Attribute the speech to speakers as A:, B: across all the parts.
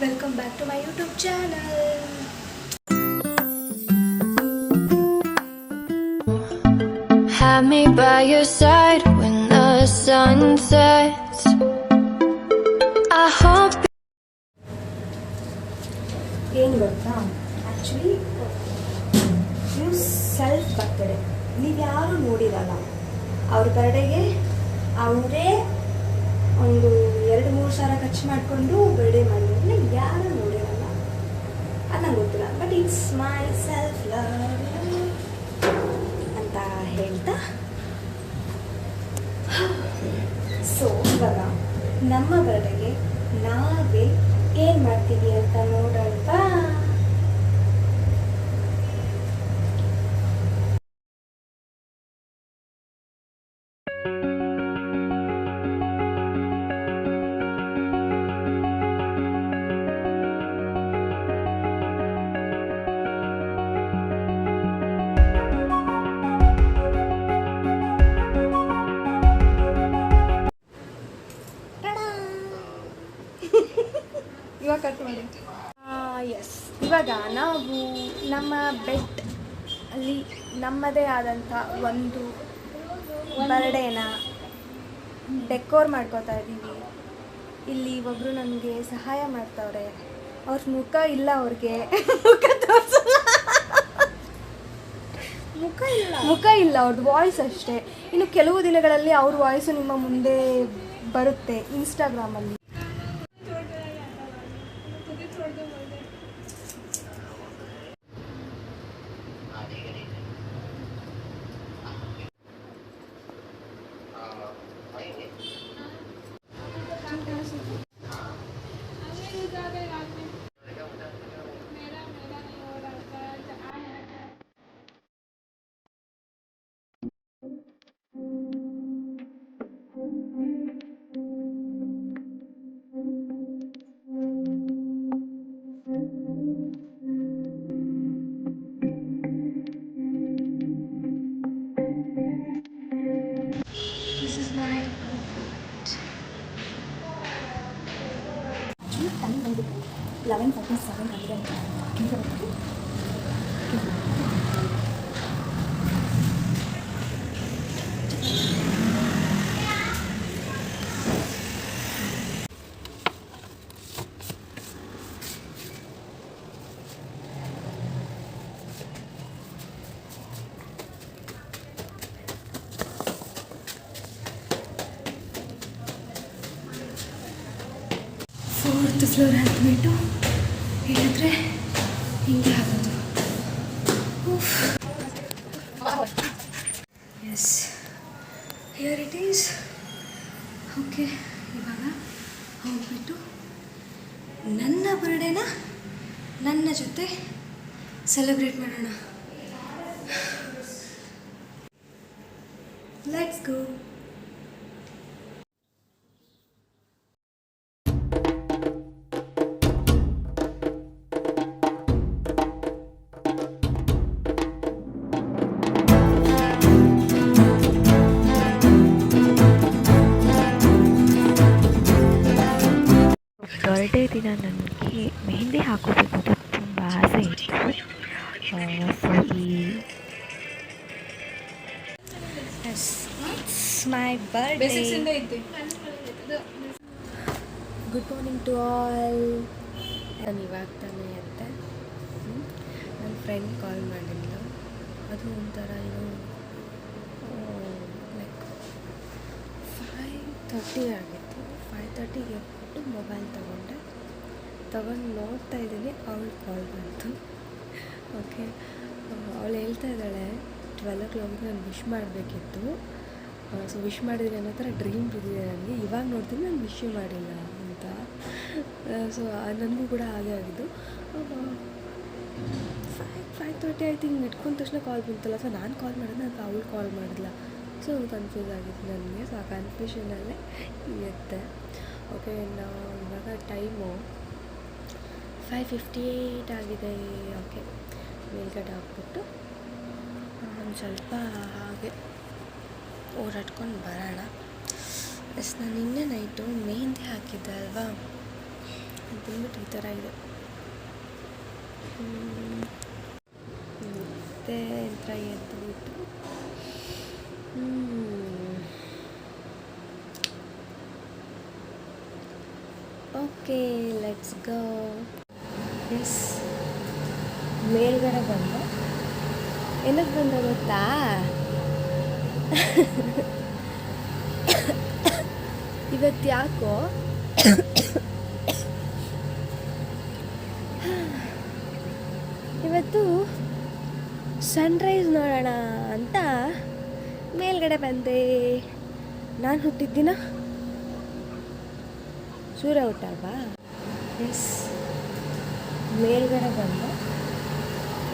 A: Welcome back to my YouTube channel.
B: Have me by your side when the sun sets. I hope
A: ಏನು ಗೊತ್ತಾ, actually ನೀವು self birthday ನೀವು ಯಾರು ನೋಡಿರಲ್ಲ. ಅವ್ರ ಬರ್ಡೇಗೆ ಅವರೇ ಒಂದು 2-3 ಸಾವಿರ ಖರ್ಚು ಮಾಡಿಕೊಂಡು ಬರ್ಡೇ ಮಾಡಿದ್ರೆ ಯಾರು ನೋಡಿರಲ್ಲ. ಅದು ನಂಗೆ ಗೊತ್ತಿಲ್ಲ, but it's my self love ಅಂತ ಹೇಳ್ತಾ, ಸೊ ಇವಾಗ ನಮ್ಮ ಬರ್ಡೇಗೆ ನಾವೇ ಏನು ಮಾಡ್ತೀವಿ ಅಂತ ನೋಡೋಣ. ಇವಾಗ ಕಟ್ ಮಾಡಿ. ಎಸ್, ಇವಾಗ ನಾವು ನಮ್ಮ ಬೆಡ್ ಅಲ್ಲಿ ನಮ್ಮದೇ ಆದಂಥ ಒಂದು ಬರ್ಡೇನ ಡೆಕೋರ್ ಮಾಡ್ಕೋತಾ ಇದ್ದೀವಿ. ಇಲ್ಲಿ ಒಬ್ಬರು ನನಗೆ ಸಹಾಯ ಮಾಡ್ತಾವ್ರೆ. ಅವ್ರ ಮುಖ ಇಲ್ಲ, ಅವ್ರಿಗೆ ಮುಖ ಇಲ್ಲ, ಅವ್ರದ್ದು ವಾಯ್ಸ್ ಅಷ್ಟೇ. ಇನ್ನು ಕೆಲವು ದಿನಗಳಲ್ಲಿ ಅವ್ರ ವಾಯ್ಸು ನಿಮ್ಮ ಮುಂದೆ ಬರುತ್ತೆ ಇನ್ಸ್ಟಾಗ್ರಾಮಲ್ಲಿ. This is my 11:47 ಆಗಿದೆ. ಫೋರ್ತ್ ಫ್ಲೋರ್ ಹತ್ಬಿಟ್ಟು ಹೇಳಿದ್ರೆ ಹಿಂಗೆ ಆಗೋದು. Yes, here it is. Okay, ಇವಾಗ ಹೋಗ್ಬಿಟ್ಟು ನನ್ನ ಬರ್ಡೇನ ನನ್ನ ಜೊತೆ ಸೆಲೆಬ್ರೇಟ್ ಮಾಡೋಣ. Let's go.
C: ಬರ್ಡೇ ದಿನ ನನಗೆ ಮೆಹಂದಿ ಹಾಕೋಬೇಕು ಅಂತ ತುಂಬ ಆಸೆ ಇತ್ತು. So
A: my birthday. Good morning to all. ನಾನು ಇವಾಗ ತಾನೇ ಎದ್ದೆ. ನನ್ನ ಫ್ರೆಂಡ್ ಕಾಲ್ ಮಾಡಿದ್ಲು. ಅದು ಒಂಥರ ಏನು ಲೈಕ್ 5:30 ಆಗಿತ್ತು. 5:30ಗೆ ಎದ್ಬಿಟ್ಟು ಮೊಬೈಲ್ ತಗೊಂಡು ನೋಡ್ತಾ ಇದ್ದೀನಿ, ಅವಳು ಕಾಲ್ ಬಂತು. ಓಕೆ, ಅವಳು ಹೇಳ್ತಾ ಇದ್ದಾಳೆ 12 o'clock ನಾನು ವಿಶ್ ಮಾಡಬೇಕಿತ್ತು. ಸೊ ವಿಶ್ ಮಾಡಿದ್ರೆ ಅನ್ನೋ ಥರ ಡ್ರೀಮ್ ಬಿದ್ದಿದೆ ನನಗೆ. ಇವಾಗ ನೋಡ್ತೀನಿ ನಾನು ವಿಶ್ ಮಾಡಿಲ್ಲ ಅಂತ. ಸೊ ನನಗೂ ಕೂಡ ಹಾಗೆ ಆಗಿದ್ದು. 5:30 ಐ ಥಿಂಕ್ ಇಟ್ಕೊಂಡ ತಕ್ಷಣ ಕಾಲ್ ಬಂತಲ್ಲ. ಸೊ ನಾನು ಕಾಲ್ ಮಾಡಿದ್ರೆ ಅಂತ ಅವಳು ಕಾಲ್ ಮಾಡಿಲ್ಲ. ಸೊ ಕನ್ಫ್ಯೂಸ್ ಆಗಿತ್ತು ನನಗೆ. ಸೊ ಆ ಕನ್ಫ್ಯೂಷನಲ್ಲೇ ಇರುತ್ತೆ. ಓಕೆ, ನಾವು ಇವಾಗ ಟೈಮು 5:58 ಆಗಿದೆ. ಓಕೆ, ಮೇಲ್ಗಡೆ ಹಾಕ್ಬಿಟ್ಟು ಒಂದು ಸ್ವಲ್ಪ ಹಾಗೆ ಓಡಾಡ್ಕೊಂಡು ಬರೋಣ. ನಾನು ನಿನ್ನೆ ನೈಟು ಮೆಹಂದಿ ಹಾಕಿದ್ದೆ ಅಲ್ವಾ, ಅದು ಬಂದ್ಬಿಟ್ಟು ಈ ಥರ ಇದೆ. ಮತ್ತೆ ಯಂತ್ರ ಎದ್ದುಬಿಟ್ಟು ಓಕೆ ಲೆಟ್ಸ್ ಗೋ. ಎಸ್, ಮೇಲ್ಗಡೆ ಬಂದ. ಏನಕ್ಕೆ ಬಂದ ಗೊತ್ತಾ? ಇವತ್ತು ಯಾಕೋ ಇವತ್ತು ಸನ್ರೈಸ್ ನೋಡೋಣ ಅಂತ ಮೇಲ್ಗಡೆ ಬಂದೆ. ನಾನು ಹುಟ್ಟಿದ ದಿನ ಸೂರ್ಯ ಹುಟ್ಟಲ್ವಾ? ಎಸ್, ಮೇಲ್ಗಡೆ ಬಂದ.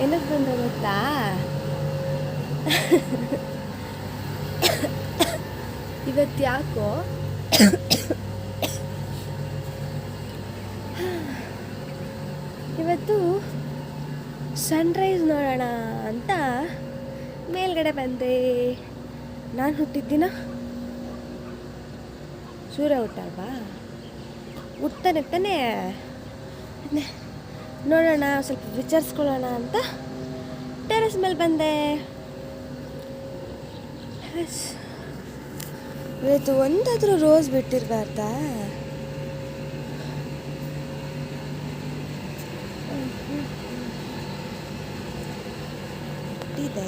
A: ಏನಕ್ಕೆ ಬಂದ ಗೊತ್ತಾ? ಇವತ್ತು ಯಾಕೋ ಇವತ್ತು ಸನ್ರೈಸ್ ನೋಡೋಣ ಅಂತ ಮೇಲ್ಗಡೆ ಬಂದೆ. ನಾನು ಹುಟ್ಟಿದ ದಿನ ಸೂರ್ಯ ಹುಟ್ಟಲ್ವಾ? ಹುಟ್ತಾನೆ ನೋಡೋಣ, ಸ್ವಲ್ಪ ವಿಚಾರಿಸ್ಕೊಳ್ಳೋಣ ಅಂತ ಟೆರೆಸ್ ಮೇಲೆ ಬಂದೆ. ಇವತ್ತು ಒಂದಾದರೂ ರೋಸ್ ಬಿಟ್ಟಿರಬಾರ್ದಾ? ಇದೆ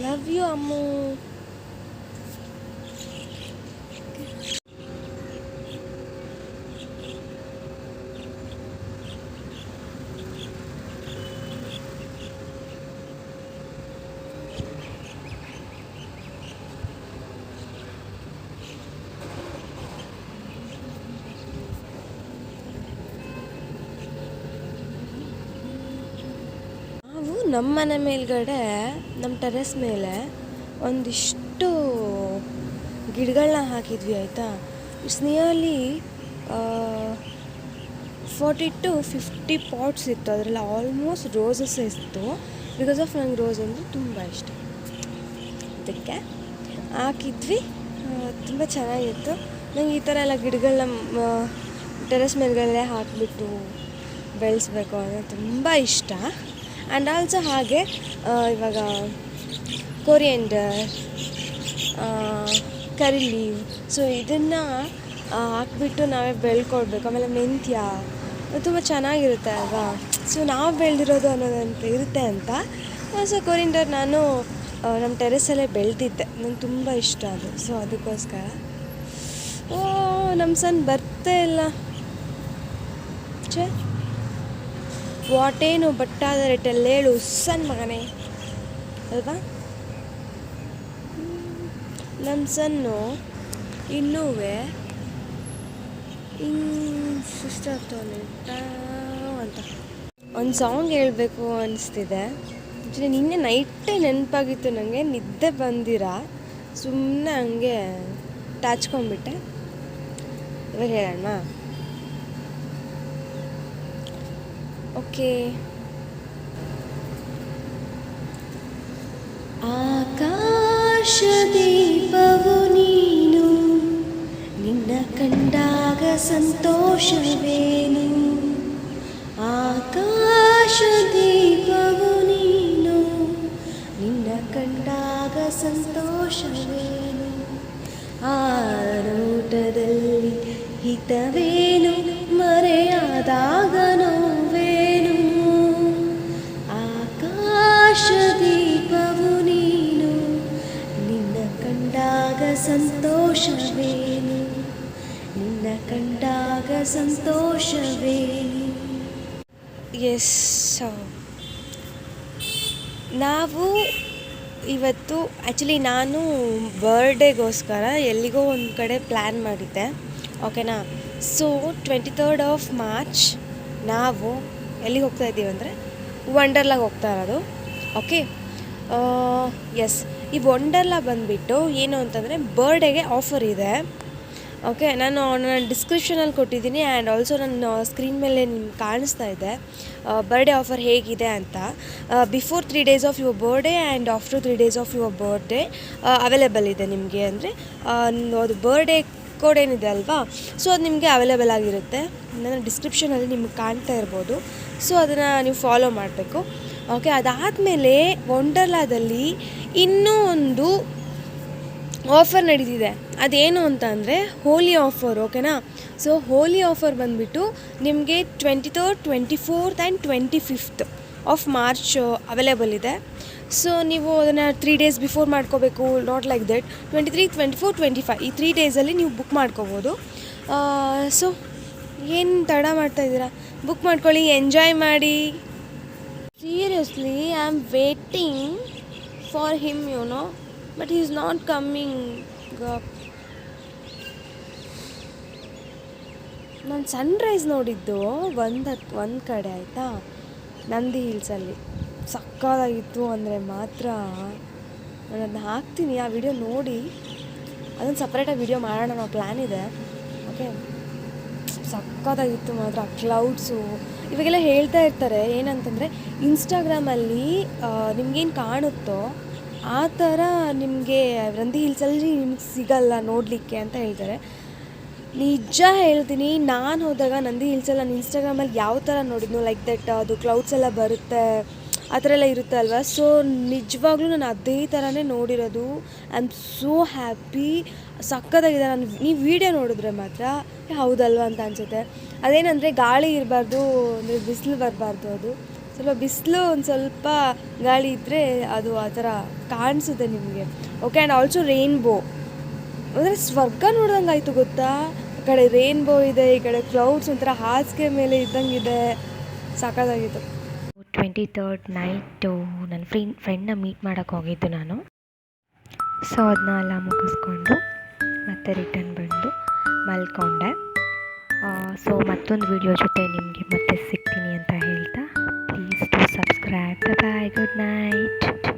A: ಲವ್ ಯು ಅಮ್ಮು. ನಮ್ಮ ಮನೆ ಮೇಲ್ಗಡೆ ನಮ್ಮ ಟೆರೆಸ್ ಮೇಲೆ ಒಂದಿಷ್ಟು ಗಿಡಗಳನ್ನ ಹಾಕಿದ್ವಿ, ಆಯಿತಾ. ಇಟ್ಸ್ ನಿಯರ್ಲಿ 40 to 50 ಪಾಟ್ಸ್ ಇತ್ತು. ಅದರಲ್ಲಿ ಆಲ್ಮೋಸ್ಟ್ ರೋಸಸ್ ಇತ್ತು. ಬಿಕಾಸ್ ಆಫ್ ನಂಗೆ ರೋಸ್ ಅಂದರೆ ತುಂಬ ಇಷ್ಟ, ಅದಕ್ಕೆ ಹಾಕಿದ್ವಿ. ತುಂಬ ಚೆನ್ನಾಗಿತ್ತು. ನಂಗೆ ಈ ಥರ ಎಲ್ಲ ಗಿಡಗಳನ್ನ ಟೆರೆಸ್ ಮೇಲ್ಗಡೆ ಹಾಕಿಬಿಟ್ಟು ಬೆಳೆಸ್ಬೇಕು ಅನ್ನೋ ತುಂಬ ಇಷ್ಟ. ಆ್ಯಂಡ್ ಆಲ್ಸೋ ಹಾಗೆ ಇವಾಗ ಕೊರಿಯಂಡರ್, ಕರಿ ಲೀವ್, ಸೊ ಇದನ್ನು ಹಾಕ್ಬಿಟ್ಟು ನಾವೇ ಬೆಳ್ಕೊಡ್ಬೇಕು. ಆಮೇಲೆ ಮೆಂತ್ಯ ತುಂಬ ಚೆನ್ನಾಗಿರುತ್ತೆ ಅಲ್ವಾ. ಸೊ ನಾವು ಬೆಳೆದಿರೋದು ಅನ್ನೋದಂತ ಇರುತ್ತೆ ಅಂತ. ಸೊ ಕೊರಿಯಂಡರ್ ನಾನು ನಮ್ಮ ಟೆರೆಸಲ್ಲೇ ಬೆಳೆದಿದ್ದೆ, ನಂಗೆ ತುಂಬ ಇಷ್ಟ ಅದು. ಸೊ ಅದಕ್ಕೋಸ್ಕರ ನಮ್ಮ ಸಣ್ಣ ಬರ್ತೇ ಇಲ್ಲ. ವಾಟೇನು ಬಟ್ಟಾದ ರೇಟಲ್ಲಿ ಹೇಳು ಸಣ್ಣ ಮಗನೇ ಅಲ್ವಾ. ನಮ್ಮ ಸಣ್ಣು ಇನ್ನೂ ಸುಸ್ತಾಗ್ತಾನೆ ಅಂತ ಒಂದು ಸಾಂಗ್ ಹೇಳಬೇಕು ಅನಿಸ್ತಿದೆ. ಆ್ಯಕ್ಚುಲಿ ನಿನ್ನೆ ನೈಟೇ ನೆನಪಾಗಿತ್ತು ನನಗೆ, ನಿದ್ದೆ ಬಂದಿರ ಸುಮ್ಮನೆ ಹಂಗೆ ತಾಚ್ಕೊಂಡ್ಬಿಟ್ಟೆ. ಇವಾಗ ಹೇಳೋಣ. ಓಕೆ. ಆಕಾಶ ದೀಪವು ನೀನು, ನಿನ್ನ ಕಂಡಾಗ ಸಂತೋಷವೇನು. ಆಕಾಶ ದೀಪವು ನೀನು, ನಿನ್ನ ಕಂಡಾಗ ಸಂತೋಷವೇನು. ಆ ನೋಟದಲ್ಲಿ ಹಿತವೇನು, ಮರೆಯಾದಾಗ ನೋವೇನು. ಆಕಾಶ ದೀಪವು ನೀನು, ನಿನ್ನ ಕಂಡಾಗ ಸಂತೋಷವೇನು, ನಿನ್ನ ಕಂಡಾಗ ಸಂತೋಷವೇನು. ಎಸ್, ನಾವು ಇವತ್ತು ಆ್ಯಕ್ಚುಲಿ ನಾನು ಬರ್ಡೇಗೋಸ್ಕರ ಎಲ್ಲಿಗೋ ಒಂದು ಕಡೆ ಪ್ಲ್ಯಾನ್ ಮಾಡಿದ್ದೆ, ಓಕೆನಾ. ಸೊ 23rd of March ನಾವು ಎಲ್ಲಿಗೆ ಹೋಗ್ತಾ ಇದ್ದೀವಿ ಅಂದರೆ ವಂಡರ್ಲಾಗೆ ಹೋಗ್ತಾ ಇರೋದು. Okay, yes. ಈ ವಂಡರ್ಲಾ ಬಂದುಬಿಟ್ಟು ಏನು ಅಂತಂದರೆ ಬರ್ಡೇಗೆ ಆಫರ್ ಇದೆ. ಓಕೆ, ನಾನು ಡಿಸ್ಕ್ರಿಪ್ಷನಲ್ಲಿ ಕೊಟ್ಟಿದ್ದೀನಿ ಆ್ಯಂಡ್ ಆಲ್ಸೋ ನನ್ನ ಸ್ಕ್ರೀನ್ ಮೇಲೆ ನಿಮ್ಗೆ ಕಾಣಿಸ್ತಾ ಇದೆ. ಬರ್ಡೇ ಆಫರ್ ಹೇಗಿದೆ ಅಂತ. Before 3 days of your birthday and after 3 days of your birthday available ಇದೆ ನಿಮಗೆ. ಅಂದರೆ ಅದು ಬರ್ಡೇ ಕೋಡ್ ಏನಿದೆ ಅಲ್ವಾ, ಸೊ ಅದು ನಿಮಗೆ ಅವೈಲೇಬಲ್ ಆಗಿರುತ್ತೆ. ನನ್ನ ಡಿಸ್ಕ್ರಿಪ್ಷನಲ್ಲಿ ನಿಮ್ಗೆ ಕಾಣ್ತಾ ಇರ್ಬೋದು. ಸೊ ಅದನ್ನು ನೀವು ಫಾಲೋ ಮಾಡಬೇಕು. ಓಕೆ, ಅದಾದಮೇಲೆ ವಂಡರ್ಲಾದಲ್ಲಿ ಇನ್ನೂ ಒಂದು ಆಫರ್ ನಡೀತಿದೆ. ಅದೇನು ಅಂತ ಅಂದರೆ ಹೋಲಿ ಆಫರ್. ಓಕೆನಾ? ಸೊ ಹೋಲಿ ಆಫರ್ ಬಂದುಬಿಟ್ಟು ನಿಮಗೆ 23rd, 24th and 25th of March available ಇದೆ. ಸೊ ನೀವು ಅದನ್ನು 3 days ಬಿಫೋರ್ ಮಾಡ್ಕೋಬೇಕು, ನಾಟ್ ಲೈಕ್ ದಟ್. 23, 24, 25 ಈ 3 daysಲ್ಲಿ ನೀವು ಬುಕ್ ಮಾಡ್ಕೋಬೋದು. ಸೊ ಏನು ತಡ ಮಾಡ್ತಾಯಿದ್ದೀರಾ? ಬುಕ್ ಮಾಡ್ಕೊಳ್ಳಿ, ಎಂಜಾಯ್ ಮಾಡಿ. Seriously I am waiting for him, you know, but he is not coming. ನಾನು ಸನ್ರೈಸ್ ನೋಡಿದ್ದು ಒಂದು ಕಡೆ, ಆಯಿತಾ, ನಂದಿ ಹಿಲ್ಸಲ್ಲಿ. ಸಕ್ಕತ್ತಾಗಿತ್ತು ಅಂದರೆ ಮಾತ್ರ. ನಾನು ಅದನ್ನ ಹಾಕ್ತೀನಿ, ಆ ವಿಡಿಯೋ ನೋಡಿ. ಅದನ್ನು ಸಪ್ರೇಟಾಗಿ ವಿಡಿಯೋ ಮಾಡೋಣ ಅನ್ನೋ ಪ್ಲ್ಯಾನ್ ಇದೆ. ಓಕೆ, ಸಕ್ಕತ್ತಾಗಿತ್ತು ಮಾತ್ರ. ಕ್ಲೌಡ್ಸು ಇವಾಗೆಲ್ಲ ಹೇಳ್ತಾ ಇರ್ತಾರೆ ಏನಂತಂದರೆ, ಇನ್ಸ್ಟಾಗ್ರಾಮಲ್ಲಿ ನಿಮಗೇನು ಕಾಣುತ್ತೋ ಆ ಥರ ನಿಮಗೆ ನಂದಿ ಹಿಲ್ಸಲ್ಲಿ ನಿಮ್ಗೆ ಸಿಗಲ್ಲ ನೋಡಲಿಕ್ಕೆ ಅಂತ ಹೇಳ್ತಾರೆ. ನಿಜ ಹೇಳ್ತೀನಿ, ನಾನು ಹೋದಾಗ ನಂದಿ ಹಿಲ್ಸಲ್ಲಿ ನಾನು ಇನ್ಸ್ಟಾಗ್ರಾಮಲ್ಲಿ ಯಾವ ಥರ ನೋಡಿದ್ನೋ ಲೈಕ್ ದಟ್, ಅದು ಕ್ಲೌಡ್ಸ್ ಎಲ್ಲ ಬರುತ್ತೆ, ಆ ಥರ ಎಲ್ಲ ಇರುತ್ತೆ ಅಲ್ವಾ. ಸೊ ನಿಜವಾಗ್ಲೂ ನಾನು ಅದೇ ಥರನೇ ನೋಡಿರೋದು. I am so happy. ಸಕ್ಕತ್ತಾಗಿದೆ. ನೀವು ವೀಡಿಯೋ ನೋಡಿದ್ರೆ ಮಾತ್ರ ಹೌದಲ್ವ ಅಂತ ಅನಿಸುತ್ತೆ. ಅದೇನಂದರೆ ಗಾಳಿ ಇರಬಾರ್ದು, ಅಂದರೆ ಬಿಸಿಲು ಬರಬಾರ್ದು. ಅದು ಸ್ವಲ್ಪ ಬಿಸಿಲು, ಒಂದು ಸ್ವಲ್ಪ ಗಾಳಿ ಇದ್ದರೆ ಅದು ಆ ಥರ ಕಾಣಿಸುತ್ತೆ ನಿಮಗೆ. ಓಕೆ, ಆ್ಯಂಡ್ ಆಲ್ಸೋ ರೈನ್ಬೋ, ಅಂದರೆ ಸ್ವರ್ಗ ನೋಡ್ದಂಗೆ ಆಯಿತು ಗೊತ್ತಾ. ಆ ಕಡೆ ರೈನ್ಬೋ ಇದೆ, ಈ ಕಡೆ ಕ್ಲೌಡ್ಸ್ ಒಂಥರ ಹಾಸಿಗೆ ಮೇಲೆ ಇದ್ದಂಗಿದೆ. ಸಾಕಾಗಿತ್ತು.
C: 23rd ನೈಟು ನನ್ನ ಫ್ರೆಂಡ್ನ ಮೀಟ್ ಮಾಡೋಕ್ಕೆ ಹೋಗಿದ್ದು ನಾನು. ಸೊ ಅದನ್ನೆಲ್ಲ ಮುಗಿಸ್ಕೊಂಡು ಮತ್ತೆ ರಿಟರ್ನ್ ಬಂದು ಮಲ್ಕೊಂಡೆ. ಸೊ ಮತ್ತೊಂದು ವಿಡಿಯೋ ಜೊತೆ ನಿಮಗೆ ಮತ್ತೆ ಸಿಗ್ತೀನಿ ಅಂತ ಹೇಳ್ತಾ, please to subscribe. Bye, good night.